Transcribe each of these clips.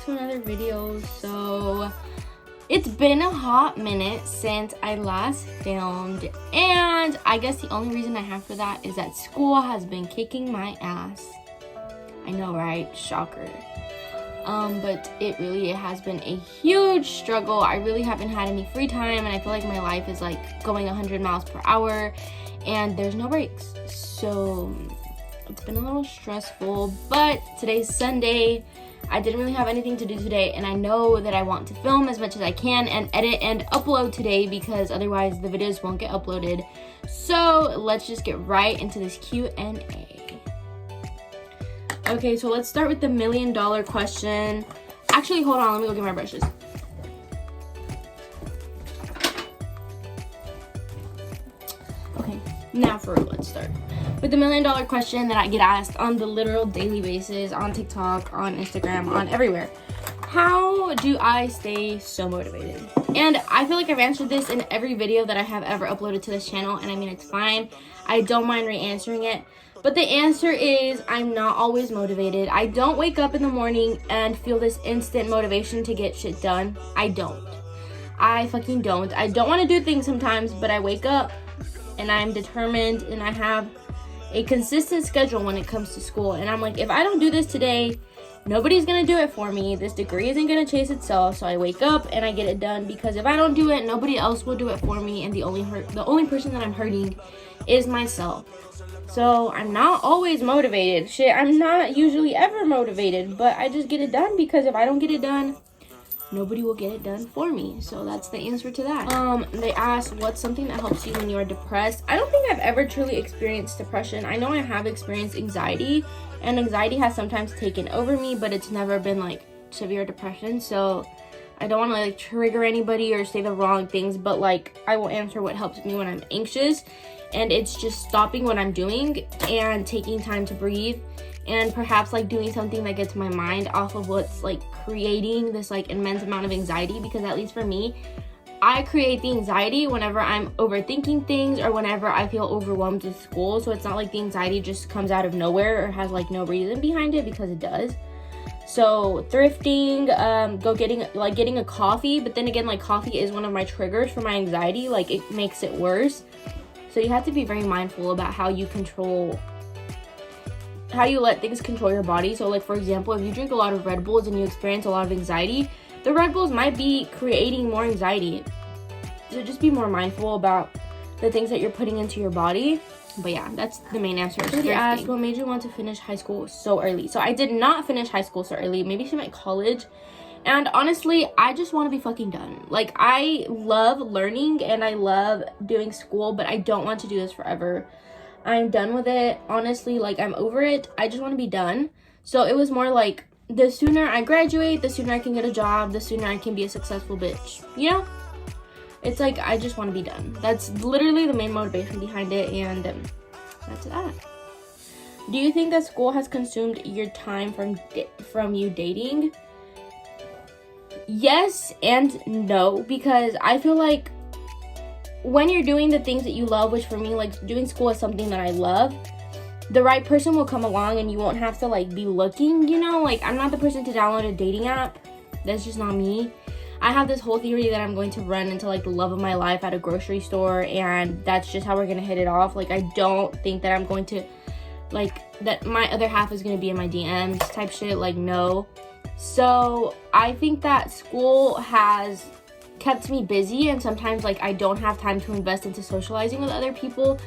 to another video. So it's been a hot minute since I last filmed, and I guess the only reason I have for that is that school has been kicking my ass. I know, right? Shocker. But it has been a huge struggle. I really haven't had any free time, and I feel like my life is like going 100 miles per hour and there's no breaks. So it's been a little stressful, but today's Sunday. I didn't really have anything to do today, and I know that I want to film as much as I can and edit and upload today because otherwise the videos won't get uploaded. So let's just get right into this Q&A. Okay, so let's start with the $1 million question. Actually, hold on, let me go get my brushes. Okay, now for real, let's start with the $1 million question that I get asked on the literal daily basis, on TikTok, on Instagram, on everywhere. How do I stay so motivated? And I feel like I've answered this in every video that I have ever uploaded to this channel, and I mean, it's fine. I don't mind re-answering it. But the answer is I'm not always motivated. I don't wake up in the morning and feel this instant motivation to get shit done. I don't. I fucking don't. I don't want to do things sometimes, but I wake up and I'm determined and I have a consistent schedule when it comes to school. And I'm like, if I don't do this today, nobody's going to do it for me. This degree isn't going to chase itself. So I wake up and I get it done, because if I don't do it, nobody else will do it for me. And the only person that I'm hurting is myself. So I'm not always motivated. Shit, I'm not usually ever motivated, but I just get it done because if I don't get it done, nobody will get it done for me. So that's the answer to that. They asked, what's something that helps you when you are depressed? I don't think I've ever truly experienced depression. I know I have experienced anxiety, and anxiety has sometimes taken over me, but it's never been like severe depression. So I don't want to like trigger anybody or say the wrong things, but like I will answer what helps me when I'm anxious. And it's just stopping what I'm doing and taking time to breathe, and perhaps like doing something that gets my mind off of what's like creating this like immense amount of anxiety. Because at least for me, I create the anxiety whenever I'm overthinking things or whenever I feel overwhelmed with school. So it's not like the anxiety just comes out of nowhere or has like no reason behind it, because it does. So thrifting, getting a coffee, but then again, like coffee is one of my triggers for my anxiety. Like it makes it worse. So you have to be very mindful about how you let things control your body. So like, for example, if you drink a lot of Red Bulls and you experience a lot of anxiety, the Red Bulls might be creating more anxiety. So just be more mindful about the things that you're putting into your body. But yeah, that's the main answer. She asked, what made you want to finish high school so early? So I did not finish high school so early. Maybe she meant college. And honestly, I just want to be fucking done. Like, I love learning and I love doing school, but I don't want to do this forever. I'm done with it. Honestly, like, I'm over it. I just want to be done. So it was more like, the sooner I graduate, the sooner I can get a job, the sooner I can be a successful bitch. You know? It's like, I just want to be done. That's literally the main motivation behind it, and that's that. Do you think that school has consumed your time from you dating? Yes and no, because I feel like when you're doing the things that you love, which for me, like doing school is something that I love, the right person will come along and you won't have to like be looking, you know? Like, I'm not the person to download a dating app. That's just not me. I have this whole theory that I'm going to run into like the love of my life at a grocery store, and that's just how we're gonna hit it off. Like, I don't think that I'm going to like that my other half is gonna be in my DMs type shit. Like, no. So I think that school has kept me busy, and sometimes like I don't have time to invest into socializing with other people,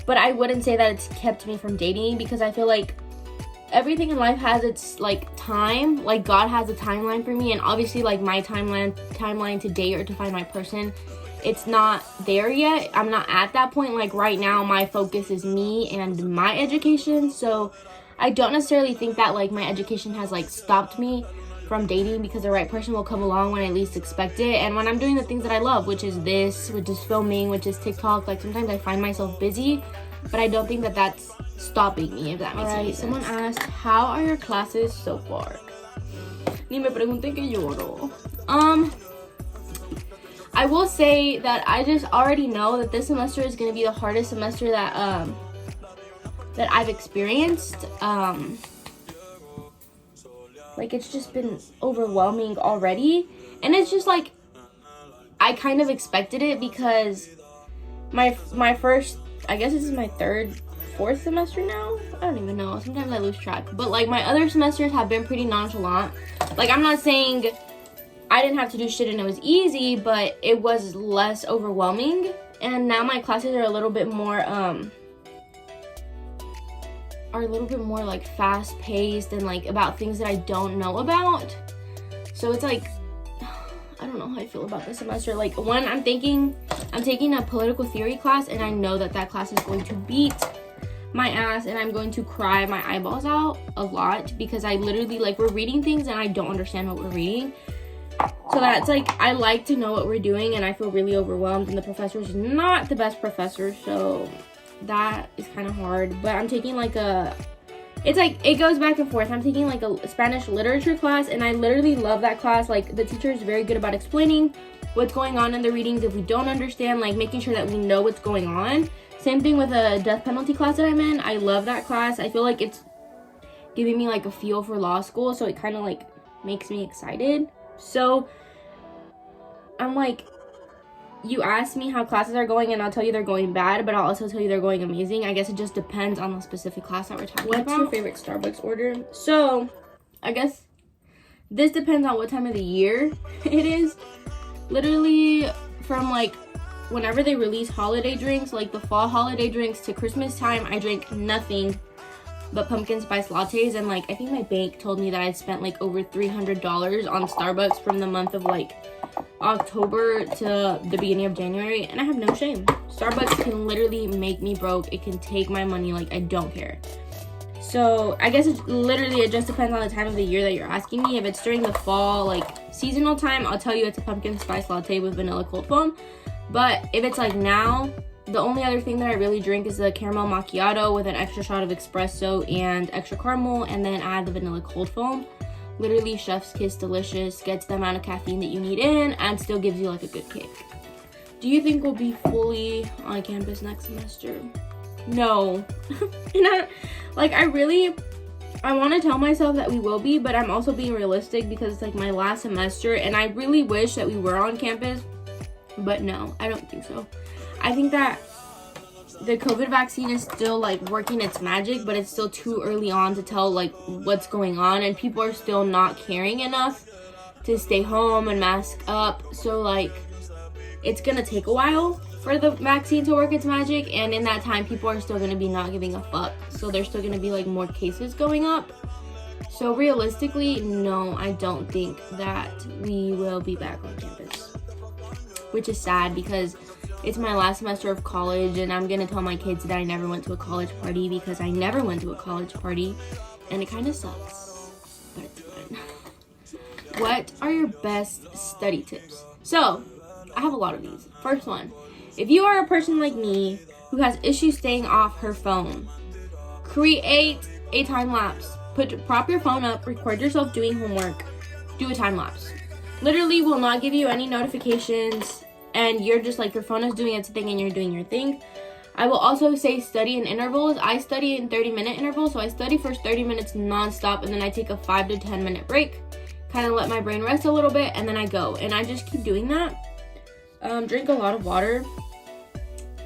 but I wouldn't say that it's kept me from dating, because I feel like everything in life has its like time. Like, God has a timeline for me, and obviously like my timeline to date or to find my person, it's not there yet. I'm not at that point. Like, right now my focus is me and my education. So I don't necessarily think that like my education has like stopped me from dating, because the right person will come along when I least expect it. And when I'm doing the things that I love, which is filming, which is TikTok, like sometimes I find myself busy, but I don't think that that's stopping me, if that makes any sense. Someone asked, how are your classes so far? Ni me pregunten que lloro. I will say that I just already know that this semester is going to be the hardest semester that I've experienced. Like, it's just been overwhelming already. And it's just like, I kind of expected it because my first, I guess this is my fourth semester now. I don't even know. Sometimes I lose track. But like, my other semesters have been pretty nonchalant. Like, I'm not saying I didn't have to do shit and it was easy, but it was less overwhelming. And now my classes are a little bit more like fast paced and like about things that I don't know about. So it's like, I don't know how I feel about this semester. Like, one, I'm taking a political theory class, and I know that class is going to beat my ass, and I'm going to cry my eyeballs out a lot because I literally, like, we're reading things and I don't understand what we're reading. So that's like, I like to know what we're doing, and I feel really overwhelmed, and the professor is not the best professor, so that is kind of hard. But I'm taking like it's like, it goes back and forth. I'm taking like a Spanish literature class, and I literally love that class. Like, the teacher is very good about explaining what's going on in the readings. If we don't understand, like, making sure that we know what's going on. Same thing with a death penalty class that I'm in. I love that class. I feel like it's giving me like a feel for law school, so it kind of like makes me excited. So I'm like, you ask me how classes are going, and I'll tell you they're going bad, but I'll also tell you they're going amazing. I guess it just depends on the specific class that we're talking about. What's your favorite Starbucks order? So I guess this depends on what time of the year it is. Literally from like whenever they release holiday drinks, like the fall holiday drinks to Christmas time, I drink nothing but pumpkin spice lattes. And like, I think my bank told me that I'd spent like over $300 on Starbucks from the month of like October to the beginning of January, and I have no shame. Starbucks can literally make me broke. It can take my money, like, I don't care. So I guess it just depends on the time of the year that you're asking me. If it's during the fall, like seasonal time, I'll tell you it's a pumpkin spice latte with vanilla cold foam. But if it's like now, the only other thing that I really drink is the caramel macchiato with an extra shot of espresso and extra caramel, and then add the vanilla cold foam. Literally chef's kiss delicious, gets the amount of caffeine that you need in, and still gives you like a good kick. Do you think we'll be fully on campus next semester? No. And I want to tell myself that we will be, but I'm also being realistic because it's like my last semester, and I really wish that we were on campus, but no, I don't think so. I think that the COVID vaccine is still like working its magic, but it's still too early on to tell like what's going on, and people are still not caring enough to stay home and mask up. So like, it's gonna take a while for the vaccine to work its magic, and in that time people are still gonna be not giving a fuck, so there's still gonna be like more cases going up. So realistically, no, I don't think that we will be back on campus, which is sad because it's my last semester of college, and I'm gonna tell my kids that I never went to a college party because I never went to a college party, and it kind of sucks, but it's fine. What are your best study tips? So, I have a lot of these. First one, if you are a person like me who has issues staying off her phone, create a time lapse. Prop your phone up, record yourself doing homework, do a time lapse. Literally will not give you any notifications, and you're just like, your phone is doing its thing and you're doing your thing. I will also say study in intervals. I study in 30-minute intervals, so I study for 30 minutes nonstop, and then I take a 5 to 10 minute break, kind of let my brain rest a little bit, and then I go. And I just keep doing that. Drink a lot of water.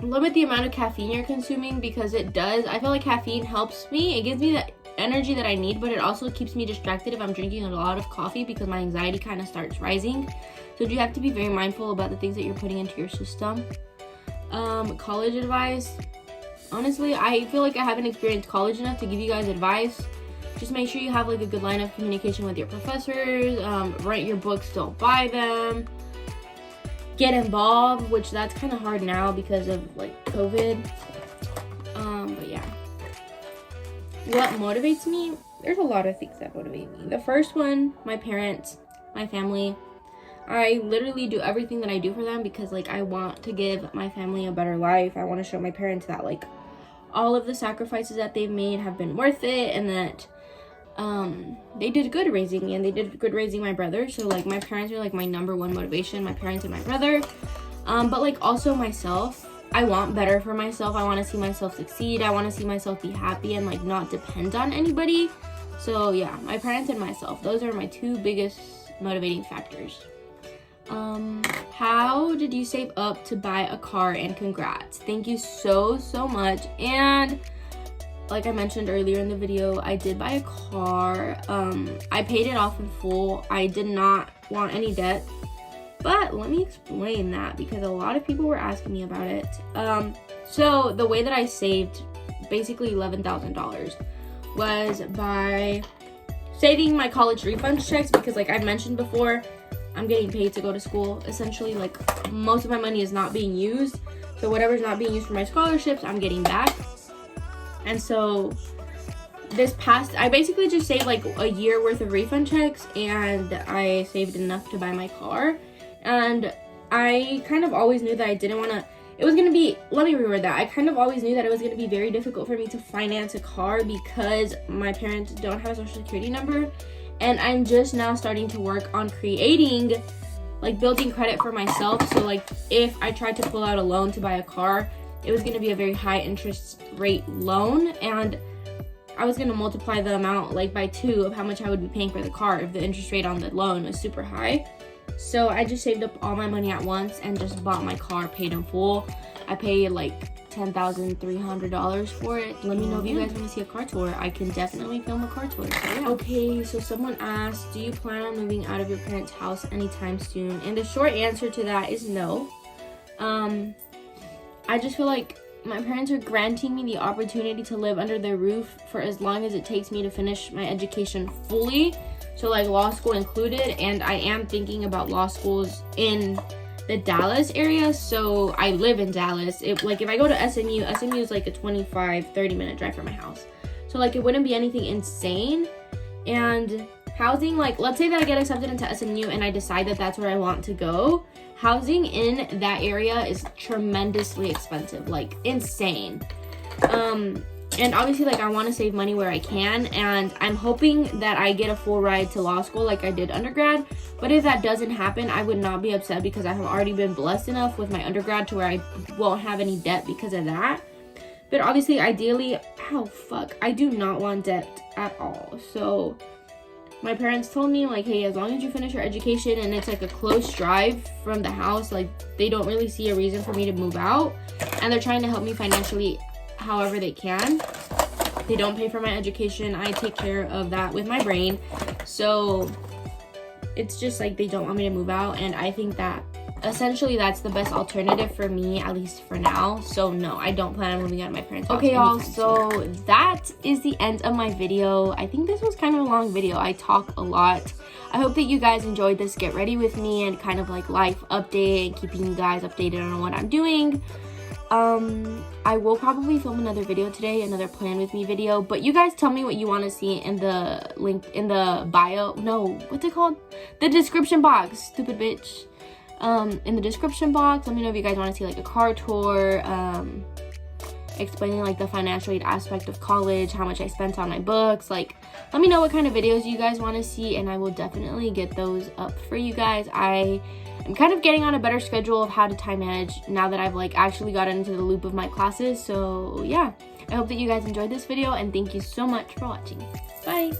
Limit the amount of caffeine you're consuming, because it does. I feel like caffeine helps me. It gives me the energy that I need, but it also keeps me distracted if I'm drinking a lot of coffee, because my anxiety kind of starts rising. So you have to be very mindful about the things that you're putting into your system. College advice. Honestly, I feel like I haven't experienced college enough to give you guys advice. Just make sure you have like a good line of communication with your professors. Write your books, don't buy them. Get involved, which that's kind of hard now because of like COVID. But yeah. What motivates me? There's a lot of things that motivate me. The first one, my parents, my family. I literally do everything that I do for them because like I want to give my family a better life. I want to show my parents that like all of the sacrifices that they've made have been worth it, and that they did good raising me, and they did good raising my brother. So like my parents are like my number one motivation, my parents and my brother. But like also myself. I want better for myself. I want to see myself succeed. I want to see myself be happy and like not depend on anybody. So yeah, my parents and myself, those are my two biggest motivating factors. How did you save up to buy a car? And congrats. Thank you so much. And like I mentioned earlier in the video, I did buy a car. I paid it off in full. I did not want any debt, but let me explain that because a lot of people were asking me about it. So the way that I saved basically $11,000 was by saving my college refund checks, because like I mentioned before, I'm getting paid to go to school. Essentially, like, most of my money is not being used. So whatever's not being used for my scholarships, I'm getting back. And so I basically just saved like a year worth of refund checks, and I saved enough to buy my car. And I kind of always knew that I didn't want to, let me reword that. I kind of always knew that it was going to be very difficult for me to finance a car because my parents don't have a social security number. And I'm just now starting to work on creating, like, building credit for myself. So like if I tried to pull out a loan to buy a car, it was going to be a very high interest rate loan, and I was going to multiply the amount like by 2 of how much I would be paying for the car if the interest rate on the loan was super high. So I just saved up all my money at once and just bought my car, paid in full. I paid like $10,300 for it. Let me know if you guys want to see a car tour. I can definitely film a car tour. So yeah. Okay, so someone asked, do you plan on moving out of your parents' house anytime soon? And the short answer to that is no. I just feel like my parents are granting me the opportunity to live under their roof for as long as it takes me to finish my education fully. So like law school included, and I am thinking about law schools in the Dallas area. So I live in Dallas. If I go to SMU is like a 25-30 minute drive from my house. So like it wouldn't be anything insane. And housing, like let's say that I get accepted into SMU and I decide that that's where I want to go. Housing in that area is tremendously expensive, like insane. And obviously, like, I want to save money where I can, and I'm hoping that I get a full ride to law school like I did undergrad. But if that doesn't happen, I would not be upset because I have already been blessed enough with my undergrad to where I won't have any debt because of that. But obviously, ideally, I do not want debt at all. So my parents told me, like, hey, as long as you finish your education and it's like a close drive from the house, like, they don't really see a reason for me to move out, and they're trying to help me financially however they can. They don't pay for my education. I take care of that with my brain. So it's just like they don't want me to move out, and I think that essentially that's the best alternative for me, at least for now. So no, I don't plan on moving out of my parents' house. Okay, y'all, so that is the end of my video. I think this was kind of a long video. I talk a lot. I hope that you guys enjoyed this get ready with me and kind of like life update and keeping you guys updated on what I'm doing. I will probably film another video today, another plan with me video, but you guys tell me what you want to see in the link in the bio. No, what's it called? The description box, stupid bitch. In the description box, let me know if you guys want to see like a car tour, explaining like the financial aid aspect of college, how much I spent on my books. Like, let me know what kind of videos you guys want to see, and I will definitely get those up for you guys. I'm kind of getting on a better schedule of how to time manage now that I've like actually gotten into the loop of my classes. So yeah, I hope that you guys enjoyed this video, and thank you so much for watching. Bye.